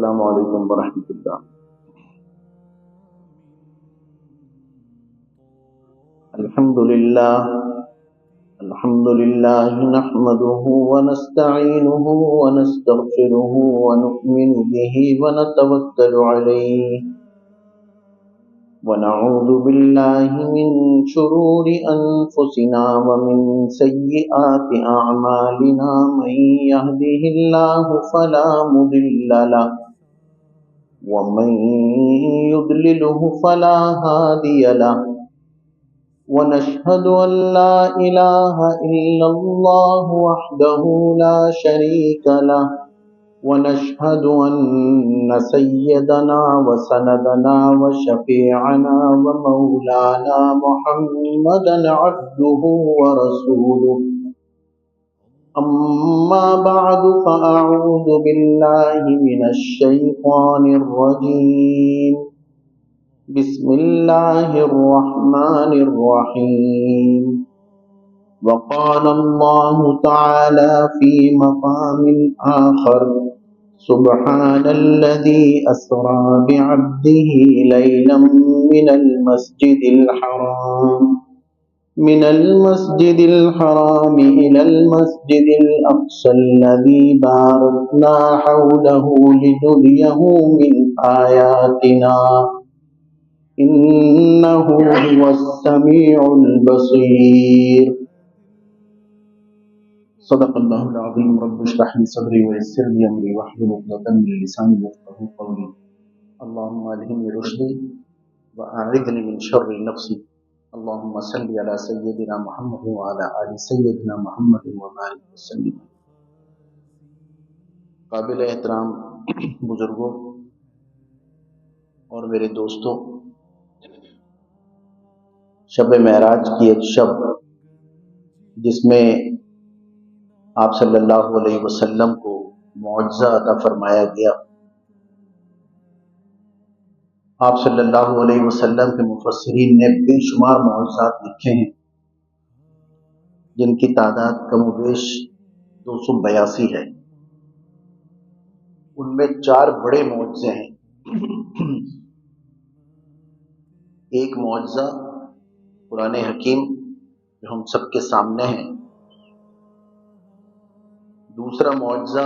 السلام علیکم ورحمۃ اللہ۔ الحمد للہ نحمده ونستعینه ونستغفره ونؤمن به ونتوکل علیہ ونعوذ باللہ من شرور انفسنا ومن سیئات اعمالنا من یهده اللہ فلا مضل له ومن يضلله فلا هادي له ونشهد أن لا إله إلا الله وحده لا شريك له ونشهد أن سيدنا وسندنا وشفيعنا ومولانا محمدا عبده ورسوله أما بعد فأعوذ بالله من الشيطان الرجيم بسم الله الرحمن الرحيم وقال الله تعالى في مقام آخر سبحان الذي أسرى بعبده ليلا من المسجد الحرام إلى المسجد الأقصى الذي باركنا حوله لنريه من آياتنا إنه هو السميع البصير صدق الله العظيم رب اشرح لي صدري ويسر لي أمري واحلل عقدة من لساني يفقهوا قولي اللهم ألهمني رشدي وأعذني من شر نفسي اللهم صل على سيدنا محمد وعلى آل سيدنا محمد وبارك وسلم۔ قابل احترام بزرگوں اور میرے دوستوں، شب معراج کی ایک شب جس میں آپ صلی اللہ علیہ وسلم کو معجزہ عطا فرمایا گیا۔ آپ صلی اللہ علیہ وسلم کے مفسرین نے بے شمار معجزات لکھے ہیں جن کی تعداد کم و بیش 282 ہے۔ ان میں 4 بڑے معجزے ہیں۔ ایک معجزہ قرآن حکیم جو ہم سب کے سامنے ہے، دوسرا معجزہ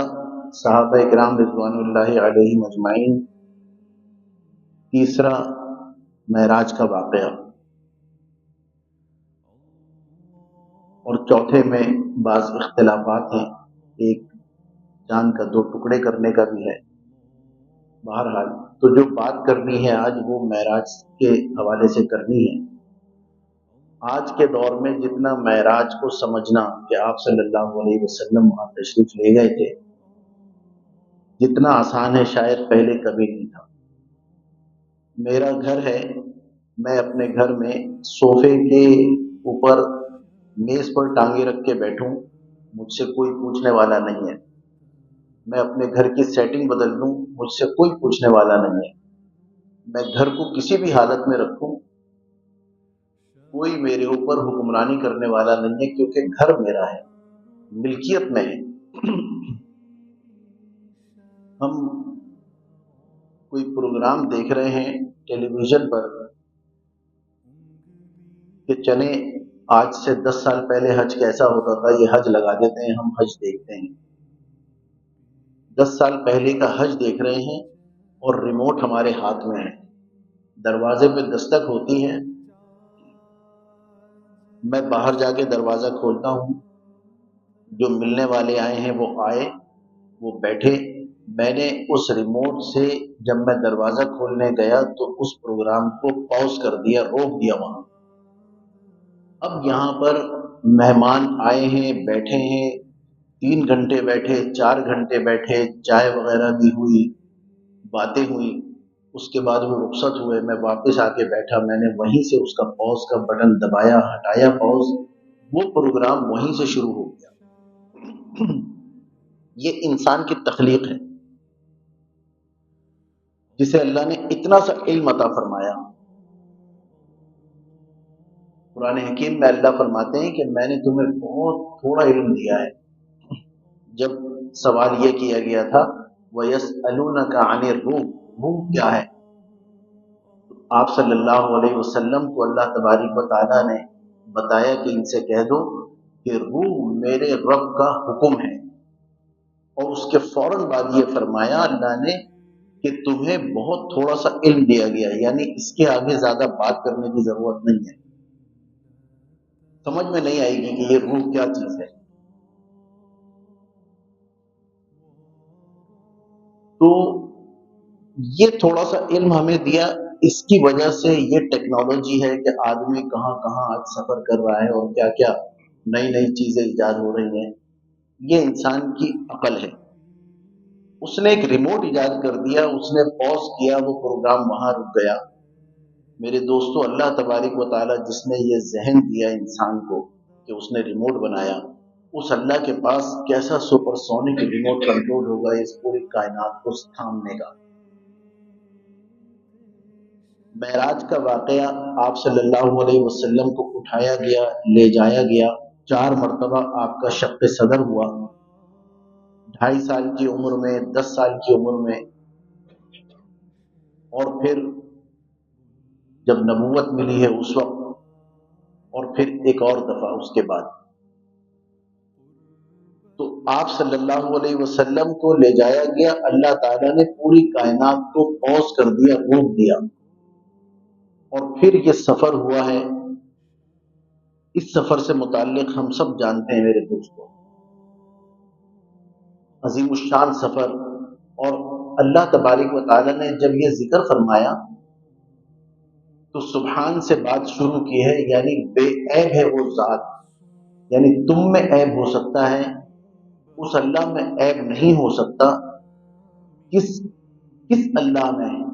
صحابہ اکرام رضوان اللہ علیہم اجمعین، تیسرا معراج کا واقعہ، اور چوتھے میں بعض اختلافات ہیں، ایک چاند کا 2 ٹکڑے کرنے کا بھی ہے۔ بہرحال تو جو بات کرنی ہے آج وہ معراج کے حوالے سے کرنی ہے۔ آج کے دور میں جتنا معراج کو سمجھنا کہ آپ صلی اللہ علیہ وسلم وہاں تشریف لے گئے تھے، جتنا آسان ہے شاید پہلے کبھی نہیں تھا۔ میرا گھر ہے، میں اپنے گھر میں صوفے کے اوپر میز پر ٹانگیں رکھ کے بیٹھوں، مجھ سے کوئی پوچھنے والا نہیں ہے۔ میں اپنے گھر کی سیٹنگ بدل دوں، مجھ سے کوئی پوچھنے والا نہیں ہے۔ میں گھر کو کسی بھی حالت میں رکھوں، کوئی میرے اوپر حکمرانی کرنے والا نہیں ہے، کیونکہ گھر میرا ہے، ملکیت میں ہے۔ ہم کوئی پروگرام دیکھ رہے ہیں ٹیلی ویژن پر کہ چلیں آج سے 10 سال پہلے حج کیسا ہوتا تھا، یہ حج لگا دیتے ہیں، ہم حج دیکھتے ہیں۔ 10 سال پہلے کا حج دیکھ رہے ہیں اور ریموٹ ہمارے ہاتھ میں ہے، دروازے پہ دستک ہوتی ہے، میں باہر جا کے دروازہ کھولتا ہوں، جو ملنے والے آئے ہیں وہ آئے، وہ بیٹھے، میں نے اس ریموٹ سے جب میں دروازہ کھولنے گیا تو اس پروگرام کو پاؤز کر دیا، روک دیا وہاں۔ اب یہاں پر مہمان آئے ہیں، بیٹھے ہیں، 3 گھنٹے بیٹھے، 4 گھنٹے بیٹھے، چائے وغیرہ بھی ہوئی، باتیں ہوئی، اس کے بعد وہ رخصت ہوئے، میں واپس آ کے بیٹھا، میں نے وہیں سے اس کا پاؤز کا بٹن دبایا، ہٹایا پاؤز، وہ پروگرام وہیں سے شروع ہو گیا۔ یہ انسان کی تخلیق ہے جسے اللہ نے اتنا سا علم عطا فرمایا۔ قرآن حکیم میں اللہ فرماتے ہیں کہ میں نے تمہیں بہت تھوڑا علم دیا ہے۔ جب سوال یہ کیا گیا تھا وَيَسْأَلُونَكَ عَنِ الرُّوحِ، روح کیا ہے؟ آپ صلی اللہ علیہ وسلم کو اللہ تبارک و تعالیٰ نے بتایا کہ ان سے کہہ دو کہ روح میرے رب کا حکم ہے، اور اس کے فوراً بعد یہ فرمایا اللہ نے کہ تمہیں بہت تھوڑا سا علم دیا گیا، یعنی اس کے آگے زیادہ بات کرنے کی ضرورت نہیں ہے، سمجھ میں نہیں آئے گی کہ یہ روح کیا چیز ہے۔ تو یہ تھوڑا سا علم ہمیں دیا، اس کی وجہ سے یہ ٹیکنالوجی ہے کہ آدمی کہاں کہاں آج سفر کر رہا ہے اور کیا کیا نئی نئی چیزیں ایجاد ہو رہی ہیں، یہ انسان کی عقل ہے۔ اس نے ایک ریموٹ ایجاد کر دیا، اس نے پوز کیا، وہ پروگرام وہاں رک گیا۔ میرے دوستو، اللہ تبارک و تعالیٰ جس نے یہ ذہن دیا انسان کو کہ اس نے ریموٹ بنایا، اس اللہ کے پاس کیسا سپر سونک ریموٹ کنٹرول ہوگا اس پوری کائنات کو تھامنے کا۔ معراج کا واقعہ، آپ صلی اللہ علیہ وسلم کو اٹھایا گیا، لے جایا گیا، 4 مرتبہ آپ کا شق صدر ہوا، 2.5 سال کی عمر میں، 10 سال کی عمر میں، اور پھر جب نبوت ملی ہے اس وقت، اور پھر ایک اور دفعہ اس کے بعد۔ تو آپ صلی اللہ علیہ وسلم کو لے جایا گیا، اللہ تعالیٰ نے پوری کائنات کو پوز کر دیا، روک دیا، اور پھر یہ سفر ہوا ہے۔ اس سفر سے متعلق ہم سب جانتے ہیں میرے دوستوں، عظیم الشان سفر۔ اور اللہ تبارک و تعالیٰ نے جب یہ ذکر فرمایا تو سبحان سے بات شروع کی ہے، یعنی بے عیب ہے وہ ذات، یعنی تم میں عیب ہو سکتا ہے، اس اللہ میں عیب نہیں ہو سکتا۔ کس اللہ میں ہے؟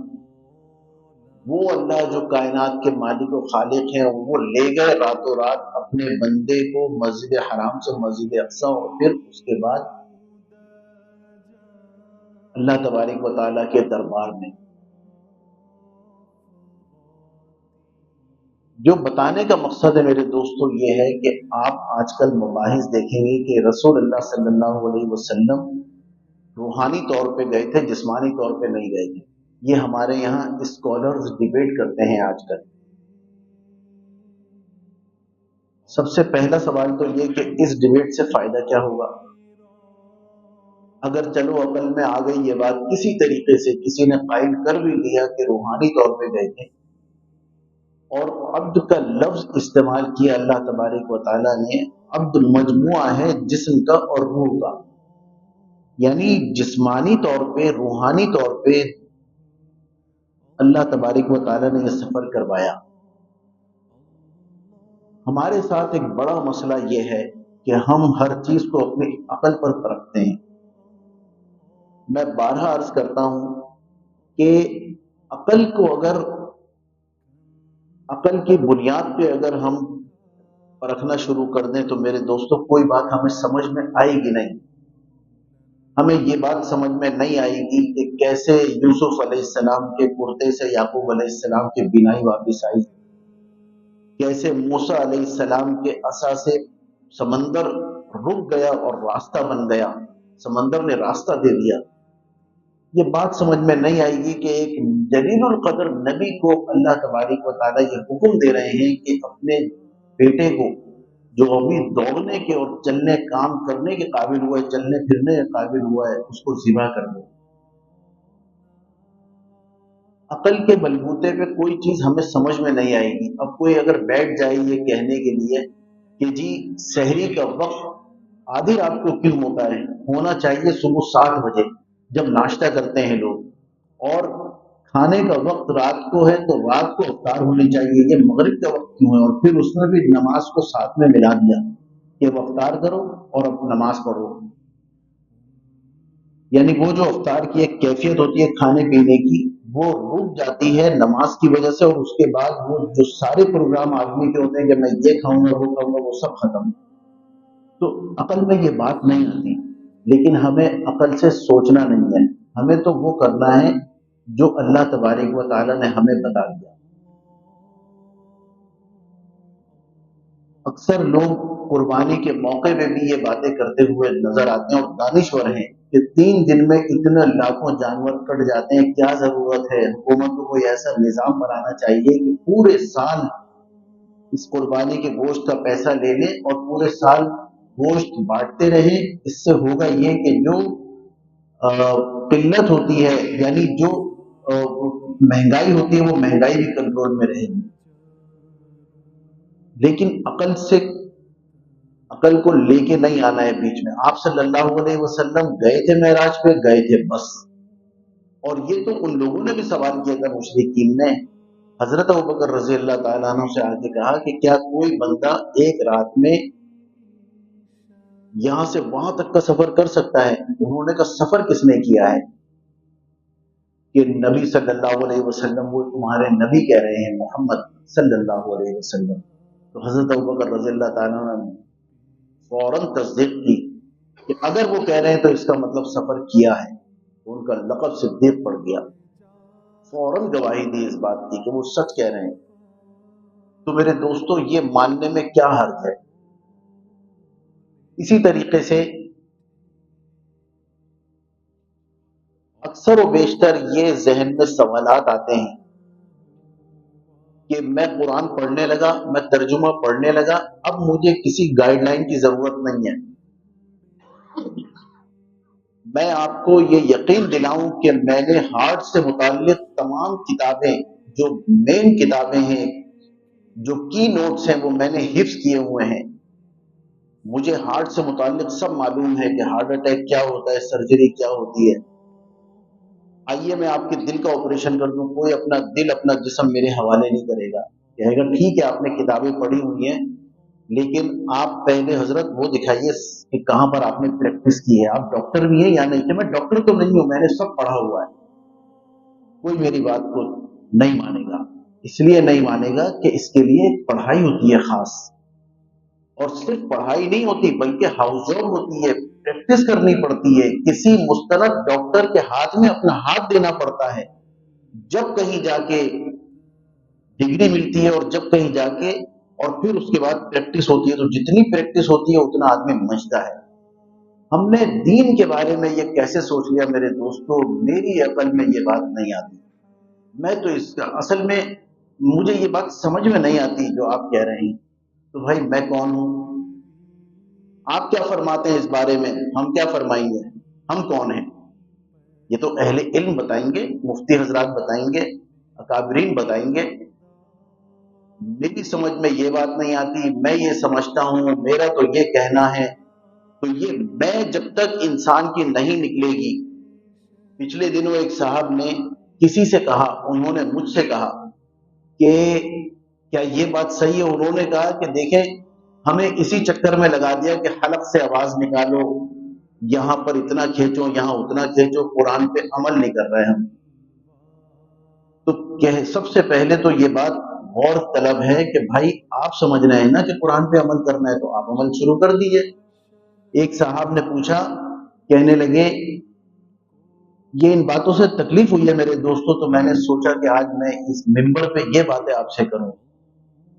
وہ اللہ جو کائنات کے مالک و خالق ہیں، وہ لے گئے راتوں رات اپنے بندے کو مسجد حرام سے مسجد اقصی، اور پھر اس کے بعد اللہ تبارک و تعالیٰ کے دربار میں۔ جو بتانے کا مقصد ہے میرے دوستو یہ ہے کہ آپ آج کل مباحث دیکھیں گے کہ رسول اللہ صلی اللہ علیہ وسلم روحانی طور پہ گئے تھے، جسمانی طور پہ نہیں گئے تھے۔ یہ ہمارے یہاں اسکالرز ڈیبیٹ کرتے ہیں آج کل۔ سب سے پہلا سوال تو یہ کہ اس ڈیبیٹ سے فائدہ کیا ہوگا؟ اگر چلو عقل میں آ گئی یہ بات، کسی طریقے سے کسی نے قائل کر بھی دیا کہ روحانی طور پہ گئے تھے، اور عبد کا لفظ استعمال کیا اللہ تبارک و تعالیٰ نے، عبد مجموعہ ہے جسم کا اور روح کا، یعنی جسمانی طور پہ، روحانی طور پہ اللہ تبارک و تعالیٰ نے یہ سفر کروایا۔ ہمارے ساتھ ایک بڑا مسئلہ یہ ہے کہ ہم ہر چیز کو اپنی عقل پر پرکھتے ہیں۔ میں بارہا عرض کرتا ہوں کہ عقل کو اگر، عقل کی بنیاد پہ اگر ہم پرکھنا شروع کر دیں تو میرے دوستوں کوئی بات ہمیں سمجھ میں آئے گی نہیں۔ ہمیں یہ بات سمجھ میں نہیں آئے گی کہ کیسے یوسف علیہ السلام کے کرتے سے یعقوب علیہ السلام کی بینائی واپس آئی، کیسے موسیٰ علیہ السلام کے عصا سے سمندر رک گیا اور راستہ بن گیا، سمندر نے راستہ دے دیا۔ یہ بات سمجھ میں نہیں آئے گی کہ ایک جلیل القدر نبی کو اللہ تبارک و تعالیٰ یہ حکم دے رہے ہیں کہ اپنے بیٹے کو جو ابھی دوڑنے کے اور چلنے کام کرنے کے قابل ہوا ہے، چلنے پھرنے کے قابل ہوا ہے، اس کو ذبح کر دو۔ عقل کے بلبوتے پہ کوئی چیز ہمیں سمجھ میں نہیں آئے گی۔ اب کوئی اگر بیٹھ جائے یہ کہنے کے لیے کہ جی سحری کا وقت آدھی رات کو کیوں ہوتا ہے، ہونا چاہیے صبح 7 بجے جب ناشتہ کرتے ہیں لوگ، اور کھانے کا وقت رات کو ہے تو رات کو افطار ہونی چاہیے، یہ مغرب کا وقت کیوں ہے؟ اور پھر اس میں بھی نماز کو ساتھ میں ملا دیا کہ اب افطار کرو اور اب نماز پڑھو، یعنی وہ جو افطار کی ایک کیفیت ہوتی ہے کھانے پینے کی، وہ رک جاتی ہے نماز کی وجہ سے، اور اس کے بعد وہ جو سارے پروگرام آدمی کے ہوتے ہیں کہ میں یہ کھاؤں گا وہ کھاؤں گا، وہ سب ختم۔ تو عقل میں یہ بات نہیں آتی، لیکن ہمیں عقل سے سوچنا نہیں ہے، ہمیں تو وہ کرنا ہے جو اللہ تبارک و تعالیٰ نے ہمیں بتا دیا۔ اکثر لوگ قربانی کے موقع پہ بھی یہ باتیں کرتے ہوئے نظر آتے ہیں اور دانشور ہیں کہ 3 دن میں اتنے لاکھوں جانور کٹ جاتے ہیں، کیا ضرورت ہے؟ حکومت کو کوئی ایسا نظام بنانا چاہیے کہ پورے سال اس قربانی کے گوشت کا پیسہ لے لے اور پورے سال گوشت بانٹتے رہے۔ اس سے ہوگا یہ کہ جو قلت ہوتی ہے، یعنی جو مہنگائی ہوتی ہے، وہ مہنگائی بھی کنٹرول میں رہے گی۔ لیکن عقل کو لے کے نہیں آنا ہے بیچ میں۔ آپ صلی اللہ علیہ وسلم گئے تھے معراج پہ، گئے تھے بس۔ اور یہ تو ان لوگوں نے بھی سوال کیا تھا، مشرکین نے حضرت ابوبکر رضی اللہ تعالیٰ عنہ سے آ کے کہا کہ کیا کوئی بندہ ایک رات میں یہاں سے وہاں تک کا سفر کر سکتا ہے؟ انہوں نے کہا سفر کس نے کیا ہے؟ کہ نبی صلی اللہ علیہ وسلم، وہ تمہارے نبی کہہ رہے ہیں، محمد صلی اللہ علیہ وسلم۔ تو حضرت ابوبکر رضی اللہ تعالیٰ عنہ نے فوراً تصدیق کی کہ اگر وہ کہہ رہے ہیں تو اس کا مطلب سفر کیا ہے، تو ان کا لقب صدیق پڑ گیا۔ فوراً گواہی دی اس بات کی کہ وہ سچ کہہ رہے ہیں۔ تو میرے دوستو، یہ ماننے میں کیا حرج ہے؟ اسی طریقے سے اکثر و بیشتر یہ ذہن میں سوالات آتے ہیں کہ میں قرآن پڑھنے لگا، میں ترجمہ پڑھنے لگا، اب مجھے کسی گائیڈ لائن کی ضرورت نہیں ہے۔ میں آپ کو یہ یقین دلاؤں کہ میں نے ہارٹ سے متعلق تمام کتابیں، جو مین کتابیں ہیں، جو کی نوٹس ہیں، وہ میں نے حفظ کیے ہوئے ہیں۔ مجھے ہارٹ سے متعلق سب معلوم ہے کہ ہارٹ اٹیک کیا ہوتا ہے، سرجری کیا ہوتی ہے۔ آئیے میں آپ کے دل کا آپریشن کر دوں، کوئی اپنا دل، اپنا جسم میرے حوالے نہیں کرے گا، کہے گا ٹھیک ہے آپ نے کتابیں پڑھی ہوئی ہیں، لیکن آپ پہلے حضرت وہ دکھائیے کہ کہاں پر آپ نے پریکٹس کی ہے، آپ ڈاکٹر بھی ہیں یا نہیں؟ کہ میں ڈاکٹر تو نہیں ہوں، میں نے سب پڑھا ہوا ہے۔ کوئی میری بات کو نہیں مانے گا، اس لیے نہیں مانے گا کہ اس کے لیے ایک پڑھائی ہوتی ہے خاص، اور صرف پڑھائی نہیں ہوتی بلکہ ہاؤس جاب ہوتی ہے، پریکٹس کرنی پڑتی ہے، کسی مستند ڈاکٹر کے ہاتھ میں اپنا ہاتھ دینا پڑتا ہے، جب کہیں جا کے ڈگری ملتی ہے، اور جب کہیں جا کے اور پھر اس کے بعد پریکٹس ہوتی ہے۔ تو جتنی پریکٹس ہوتی ہے اتنا آدمی مجھتا ہے۔ ہم نے دین کے بارے میں یہ کیسے سوچ لیا میرے دوستو، میری عقل میں یہ بات نہیں آتی۔ میں تو اس کا اصل میں مجھے یہ بات سمجھ میں نہیں آتی جو آپ کہہ رہے ہیں۔ تو بھائی میں کون ہوں؟ آپ کیا فرماتے ہیں اس بارے میں؟ ہم کیا فرمائیں گے؟ ہم کون ہیں؟ یہ تو اہل علم بتائیں گے، مفتی حضرات بتائیں گے، اکابرین بتائیں گے۔ میری سمجھ میں یہ بات نہیں آتی، میں یہ سمجھتا ہوں، میرا تو یہ کہنا ہے۔ تو یہ میں جب تک انسان کی نہیں نکلے گی۔ پچھلے دنوں ایک صاحب نے کسی سے کہا، انہوں نے مجھ سے کہا کہ کیا یہ بات صحیح ہے؟ انہوں نے کہا کہ دیکھیں ہمیں اسی چکر میں لگا دیا کہ حلق سے آواز نکالو، یہاں پر اتنا کھینچو، یہاں اتنا کھینچو، قرآن پہ عمل نہیں کر رہے ہم۔ تو سب سے پہلے تو یہ بات غور طلب ہے کہ بھائی آپ سمجھ رہے ہیں نا کہ قرآن پہ عمل کرنا ہے، تو آپ عمل شروع کر دیجئے۔ ایک صاحب نے پوچھا، کہنے لگے یہ ان باتوں سے تکلیف ہوئی ہے میرے دوستوں، تو میں نے سوچا کہ آج میں اس منبر پہ یہ باتیں آپ سے کروں۔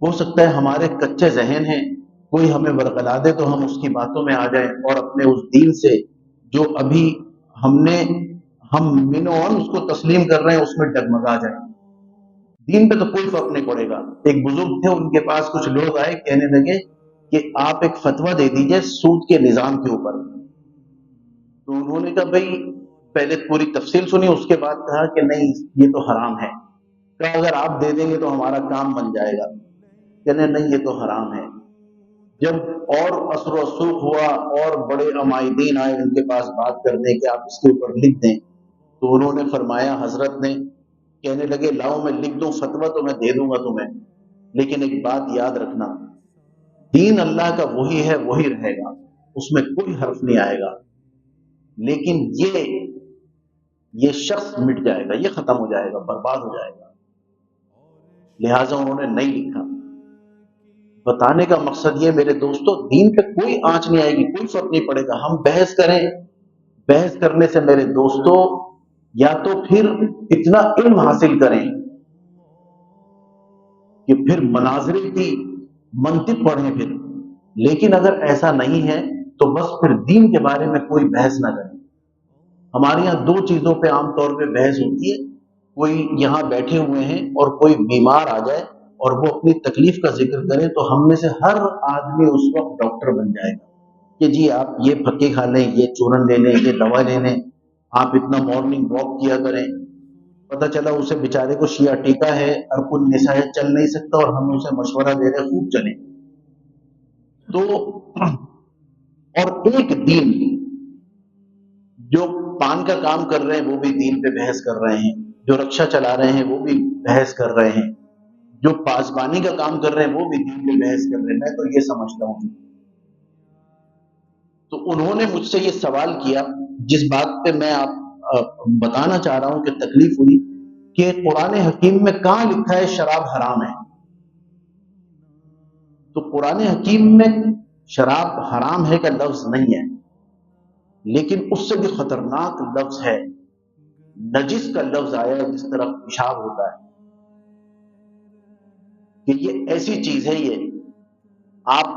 ہو سکتا ہے ہمارے کچے ذہن ہیں، کوئی ہمیں ورغلا دے تو ہم اس کی باتوں میں آ جائیں اور اپنے اس دین سے جو ابھی ہم منوان اس کو تسلیم کر رہے ہیں اس میں ڈگمگا جائیں۔ دین پہ تو کوئی فرق نہیں پڑے گا۔ ایک بزرگ تھے، ان کے پاس کچھ لوگ آئے، کہنے لگے کہ آپ ایک فتویٰ دے دیجئے سود کے نظام کے اوپر۔ تو انہوں نے کہا بھائی پہلے پوری تفصیل سنی، اس کے بعد کہا کہ نہیں یہ تو حرام ہے۔ کہا اگر آپ دے دیں گے تو ہمارا کام بن جائے گا۔ کہنے نہیں یہ تو حرام ہے۔ جب اور اثر و رسوخ ہوا اور بڑے عمائدین آئے ان کے پاس بات کرنے کہ آپ اس کے اوپر لکھ دیں، تو انہوں نے فرمایا، حضرت نے کہنے لگے لاؤ میں لکھ دوں، فتویٰ تو میں دے دوں گا تمہیں، لیکن ایک بات یاد رکھنا، دین اللہ کا وہی ہے وہی رہے گا، اس میں کوئی حرف نہیں آئے گا، لیکن یہ شخص مٹ جائے گا، یہ ختم ہو جائے گا، برباد ہو جائے گا۔ لہٰذا انہوں نے نہیں لکھا۔ بتانے کا مقصد یہ میرے دوستو، دین پہ کوئی آنچ نہیں آئے گی، کوئی فرق نہیں پڑے گا۔ ہم بحث کریں، بحث کرنے سے میرے دوستو یا تو پھر اتنا علم حاصل کریں کہ پھر مناظرے کی منطق پڑھیں پھر، لیکن اگر ایسا نہیں ہے تو بس پھر دین کے بارے میں کوئی بحث نہ کریں۔ ہمارے یہاں دو چیزوں پہ عام طور پہ بحث ہوتی ہے، کوئی یہاں بیٹھے ہوئے ہیں اور کوئی بیمار آ جائے اور وہ اپنی تکلیف کا ذکر کرے تو ہم میں سے ہر آدمی اس وقت ڈاکٹر بن جائے گا کہ جی آپ یہ پھکے کھا لیں، یہ چورن لے لیں، یہ دوا لے لیں، آپ اتنا مارننگ واک کیا کریں۔ پتہ چلا اسے بیچارے کو شیعہ ٹیکا ہے، ارکن نساء ہے، چل نہیں سکتا اور ہم اسے مشورہ دے رہے ہیں خوب چلیں۔ تو اور ایک دین جو پان کا کام کر رہے ہیں وہ بھی دین پہ بحث کر رہے ہیں، جو رکشا چلا رہے ہیں وہ بھی بحث کر رہے ہیں، جو پاسبانی کا کام کر رہے ہیں وہ بھی دین پہ بحث کر رہے ہیں۔ میں تو یہ سمجھتا ہوں، تو انہوں نے مجھ سے یہ سوال کیا جس بات پہ میں آپ بتانا چاہ رہا ہوں کہ تکلیف ہوئی کہ قرآن حکیم میں کہاں لکھا ہے شراب حرام ہے؟ تو قرآن حکیم میں شراب حرام ہے کا لفظ نہیں ہے، لیکن اس سے بھی خطرناک لفظ ہے نجس کا لفظ آیا ہے، جس طرح پیشاب ہوتا ہے کہ یہ ایسی چیز ہے، یہ آپ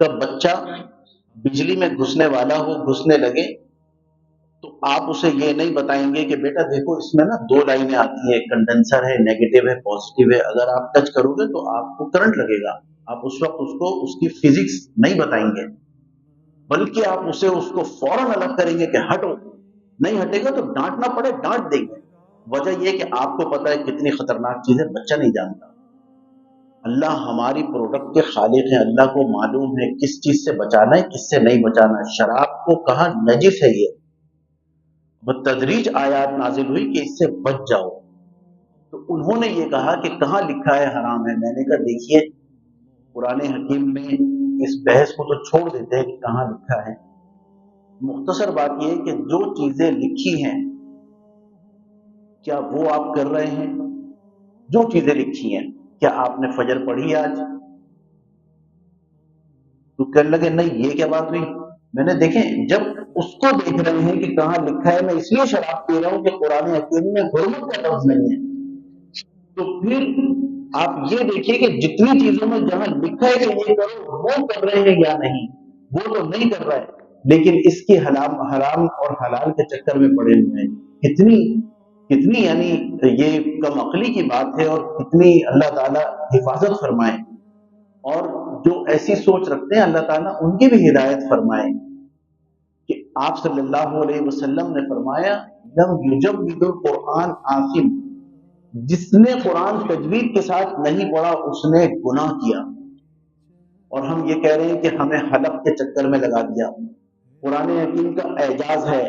کا بچہ بجلی میں گھسنے والا ہو، گھسنے لگے تو آپ اسے یہ نہیں بتائیں گے کہ بیٹا دیکھو اس میں نا دو لائنیں آتی ہیں، کنڈنسر ہے، نیگیٹو ہے، پازیٹیو ہے، اگر آپ ٹچ کرو گے تو آپ کو کرنٹ لگے گا۔ آپ اس وقت اس کو اس کی فزکس نہیں بتائیں گے، بلکہ آپ اسے اس کو فوراً الگ کریں گے کہ ہٹو، نہیں ہٹے گا تو ڈانٹنا پڑے ڈانٹ دیں گے۔ وجہ یہ کہ آپ کو پتا ہے کتنی خطرناک چیز ہے، بچہ نہیں جانتا۔ اللہ ہماری پروڈکٹ کے خالق ہیں، اللہ کو معلوم ہے کس چیز سے بچانا ہے کس سے نہیں بچانا ہے۔ شراب کو کہا نجس ہے، یہ بتدریج آیات نازل ہوئی کہ اس سے بچ جاؤ۔ تو انہوں نے یہ کہا کہ کہاں لکھا ہے حرام ہے؟ میں نے کہا دیکھیے قرآن حکیم میں اس بحث کو تو چھوڑ دیتے ہیں کہ کہاں لکھا ہے، مختصر بات یہ ہے کہ جو چیزیں لکھی ہیں کیا وہ آپ کر رہے ہیں؟ جو چیزیں لکھی ہیں، کیا آپ نے فجر پڑھی آج؟ تو کہنے لگے نہیں یہ کیا بات ہوئی؟ میں نے دیکھیں جب اس کو دیکھ رہے ہیں کہ کہاں لکھا ہے، میں اس لیے شراب پی رہا ہوں کہ قرآن حکیم میں حرمت کا لفظ نہیں ہے، تو پھر آپ یہ دیکھیے کہ جتنی چیزوں میں جہاں لکھا ہے کہ یہ کرو وہ کر رہے ہیں یا نہیں؟ وہ تو نہیں کر رہا ہے، لیکن اس کی حرام اور حلال کے چکر میں پڑے ہوئے ہیں۔ کتنی کتنی یعنی یہ کم عقلی کی بات ہے، اور کتنی اللہ تعالیٰ حفاظت فرمائے، اور جو ایسی سوچ رکھتے ہیں اللہ تعالیٰ ان کی بھی ہدایت فرمائے کہ آپ صلی اللہ علیہ وسلم نے فرمایا لم یجود القرآن آثم، جس نے قرآن تجوید کے ساتھ نہیں پڑھا اس نے گناہ کیا۔ اور ہم یہ کہہ رہے ہیں کہ ہمیں حلق کے چکر میں لگا دیا۔ قرآن حکیم کا اعجاز ہے،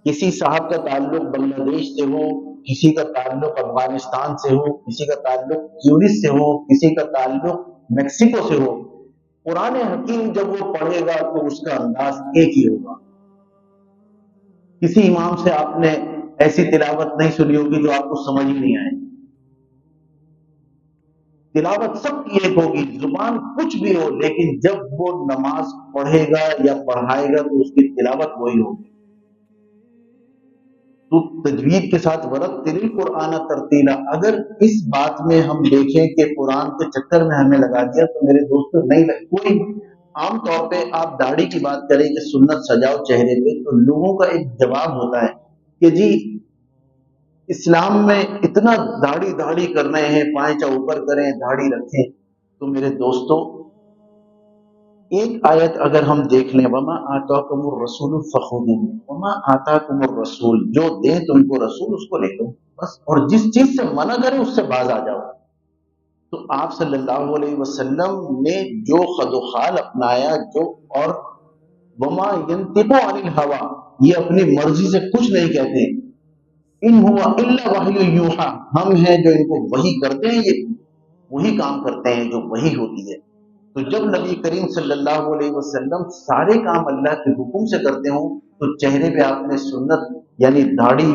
کسی صاحب کا تعلق بنگلہ دیش سے ہو، کسی کا تعلق افغانستان سے ہو، کسی کا تعلق تیونس سے ہو، کسی کا تعلق میکسیکو سے ہو، قرآن حکیم جب وہ پڑھے گا تو اس کا انداز ایک ہی ہوگا۔ کسی امام سے آپ نے ایسی تلاوت نہیں سنی ہوگی جو آپ کو سمجھ ہی نہیں آئے، تلاوت سب کی ایک ہوگی، زبان کچھ بھی ہو، لیکن جب وہ نماز پڑھے گا یا پڑھائے گا تو اس کی تلاوت وہی ہوگی۔ تو تجوید کے ساتھ ورتل القرآن ترتیلا، اگر اس بات میں ہم دیکھیں کہ قرآن کے چکر میں ہمیں لگا دیا تو میرے دوستو نہیں کوئی عام طور پہ آپ داڑھی کی بات کریں کہ سنت سجاؤ چہرے پہ، تو لوگوں کا ایک جواب ہوتا ہے کہ جی اسلام میں اتنا داڑھی کرنا ہے، پائچہ اوپر کریں، داڑھی رکھیں۔ تو میرے دوستو ایک آیت اگر ہم دیکھ لیں، وما آتاکم الرسول فخذوہ، وما آتاکم الرسول، جو دیں تم کو رسول اس کو لے لو بس، اور جس چیز سے منع کریں اس سے باز آ جاؤ۔ تو آپ صلی اللہ علیہ وسلم نے جو خد و خال اپنایا، جو اور وما ینطق عن الہویٰ، یہ اپنی مرضی سے کچھ نہیں کہتے، ان ہوا الا وحی یوحیٰ، ہم ہیں جو ان کو وحی کرتے ہیں، یہ وہی کام کرتے ہیں جو وحی ہوتی ہے۔ تو جب نبی کریم صلی اللہ علیہ وسلم سارے کام اللہ کے حکم سے کرتے ہوں تو چہرے پہ آپ نے سنت یعنی داڑھی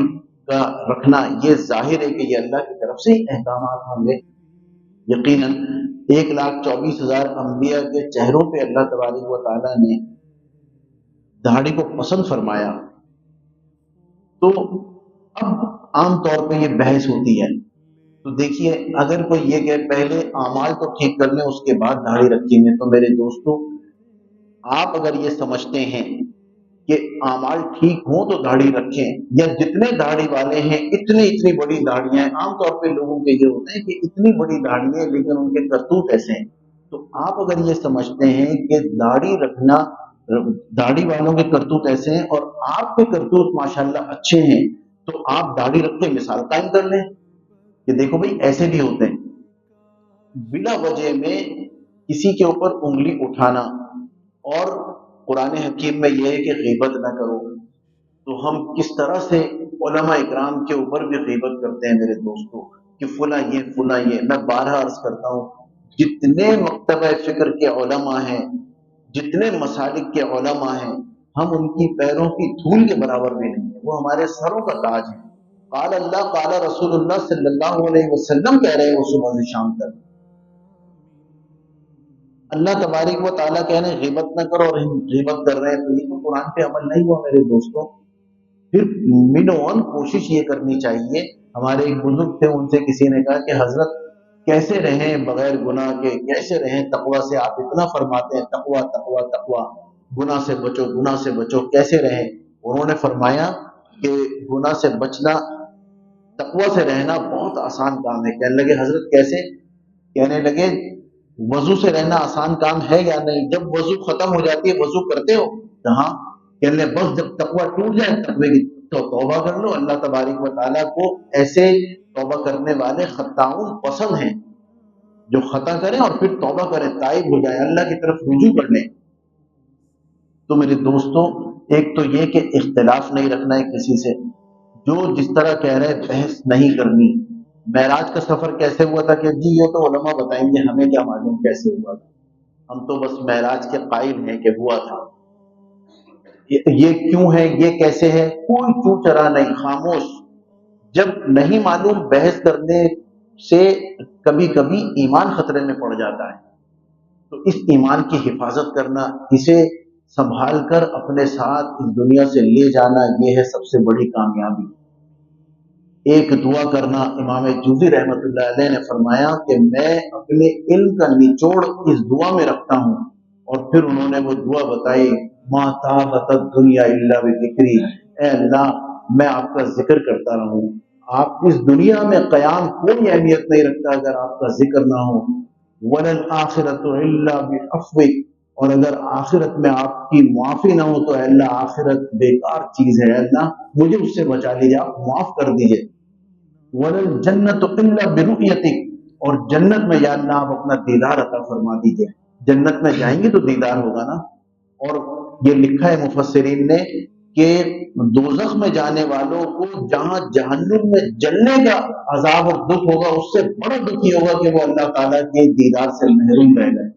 کا رکھنا، یہ ظاہر ہے کہ یہ اللہ کی طرف سے ہی احکامات ہوں گے۔ یقیناً 1,24,000 انبیاء کے چہروں پہ اللہ تبارک و تعالیٰ نے داڑھی کو پسند فرمایا۔ تو اب عام طور پہ یہ بحث ہوتی ہے، تو دیکھیے اگر کوئی یہ کہ پہلے اعمال تو ٹھیک کر لیں اس کے بعد داڑھی رکھیں گے، تو میرے دوستو آپ اگر یہ سمجھتے ہیں کہ اعمال ٹھیک ہوں تو داڑھی رکھیں، یا جتنے داڑھی والے ہیں اتنی بڑی داڑیاں ہیں، عام طور پہ لوگوں کے یہ ہوتا ہے کہ اتنی بڑی داڑھی ہے لیکن ان کے کرتوت ایسے ہیں۔ تو آپ اگر یہ سمجھتے ہیں کہ داڑھی رکھنا، داڑھی والوں کے کرتوت ایسے ہیں اور آپ کے کرتوت ماشاءاللہ اچھے ہیں، تو آپ داڑھی رکھ کے مثال قائم کر لیں کہ دیکھو بھئی ایسے بھی ہوتے ہیں۔ بلا وجہ میں کسی کے اوپر انگلی اٹھانا، اور قرآن حکیم میں یہ ہے کہ غیبت نہ کرو، تو ہم کس طرح سے علماء اکرام کے اوپر بھی غیبت کرتے ہیں میرے دوستو، کہ فلاں یہ میں بارہا عرض کرتا ہوں، جتنے مکتبہ فکر کے علماء ہیں، جتنے مسالک کے علماء ہیں، ہم ان کی پیروں کی دھول کے برابر بھی نہیں ہیں، وہ ہمارے سروں کا تاج ہے۔ قال اللہ قال رسول اللہ صلی اللہ علیہ وسلم کہہ رہے ہیں وہ صبح سے شام تک، اللہ تبارک و تعالیٰ کہہ رہے ہیں غیبت نہ کرو اور ہم غیبت کر رہے ہیں، تو یہ تو قرآن پہ عمل نہیں ہوا میرے دوستوں۔ پھر منوان کوشش یہ کرنی چاہیے، ہمارے ایک بزرگ تھے، ان سے کسی نے کہا کہ حضرت کیسے رہیں بغیر گناہ کے، کیسے رہیں تقوی سے، آپ اتنا فرماتے ہیں تقوی تقوی تقوی، گناہ سے بچو گناہ سے بچو، کیسے رہیں؟ انہوں نے فرمایا کہ گناہ سے بچنا، تقوی سے رہنا بہت آسان کام ہے۔ کہنے لگے حضرت کیسے؟ کہنے لگے وضو سے رہنا آسان کام ہے یا نہیں؟ جب وضو ختم ہو جاتی ہے وضو کرتے ہو؟ کہاں؟ کہنے لگے بس جب تقوی ٹوٹ جائے تقوی کی تو توبہ کر لو، اللہ تبارک و تعالیٰ کو ایسے توبہ کرنے والے خطاؤن پسند ہیں، جو خطا کریں اور پھر توبہ کریں، تائب ہو جائیں، اللہ کی طرف رجوع کر لیں۔ تو میرے دوستوں، ایک تو یہ کہ اختلاف نہیں رکھنا ہے کسی سے، جو جس طرح کہہ رہے بحث نہیں کرنی۔ معراج کا سفر کیسے ہوا تھا کہ جی یہ تو علماء بتائیں گے، ہمیں کیا معلوم کیسے ہوا تھا، ہم تو بس معراج کے قائل ہیں کہ ہوا تھا۔ یہ کیوں ہے، یہ کیسے ہے، کوئی چوں چرا نہیں، خاموش۔ جب نہیں معلوم بحث کرنے سے کبھی کبھی ایمان خطرے میں پڑ جاتا ہے، تو اس ایمان کی حفاظت کرنا، اسے سنبھال کر اپنے ساتھ اس دنیا سے لے جانا، یہ ہے سب سے بڑی کامیابی۔ ایک دعا کرنا، امام جوزی رحمۃ اللہ علیہ نے فرمایا کہ میں اپنے علم کا نچوڑ اس دعا میں رکھتا ہوں، اور پھر انہوں نے وہ دعا بتائی، ما طابت الدنیا الا بذکری، اے اللہ میں آپ کا ذکر کرتا رہوں، آپ اس دنیا میں قیام کوئی اہمیت نہیں رکھتا اگر آپ کا ذکر نہ ہو، وللآخرۃ الا بعفوک، اور اگر آخرت میں آپ کی معافی نہ ہو تو اے اللہ آخرت بیکار چیز ہے، اے اللہ مجھے اس سے بچا لیجیے، آپ معاف کر دیجیے، وللجنۃ الا برؤیتک، اور جنت میں یا اللہ آپ اپنا دیدار عطا فرما دیجیے، جنت میں جائیں گے تو دیدار ہوگا نا۔ اور یہ لکھا ہے مفسرین نے کہ دوزخ میں جانے والوں کو جہاں جہنم میں جلنے کا عذاب اور دکھ ہوگا، اس سے بڑا دکھ یہ ہوگا کہ وہ اللہ تعالیٰ کے دیدار سے محروم رہ گئے۔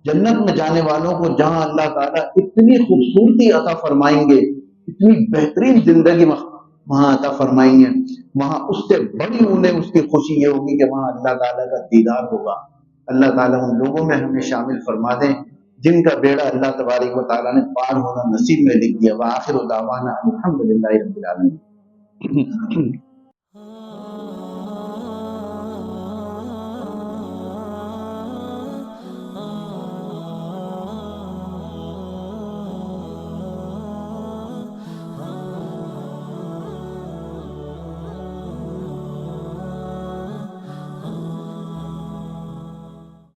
جنت میں جانے والوں کو جہاں اللہ تعالیٰ اتنی خوبصورتی عطا فرمائیں گے، اتنی بہترین زندگی وہاں عطا فرمائیں گے، وہاں اس سے بڑی انہیں اس کی خوشی یہ ہوگی کہ وہاں اللہ تعالیٰ کا دیدار ہوگا۔ اللہ تعالیٰ ان لوگوں میں ہمیں شامل فرما دیں جن کا بیڑا اللہ تبارک و تعالیٰ نے پار ہونا نصیب میں لکھ دیا۔ وآخر دعوانا الحمدللہ رب العالمین۔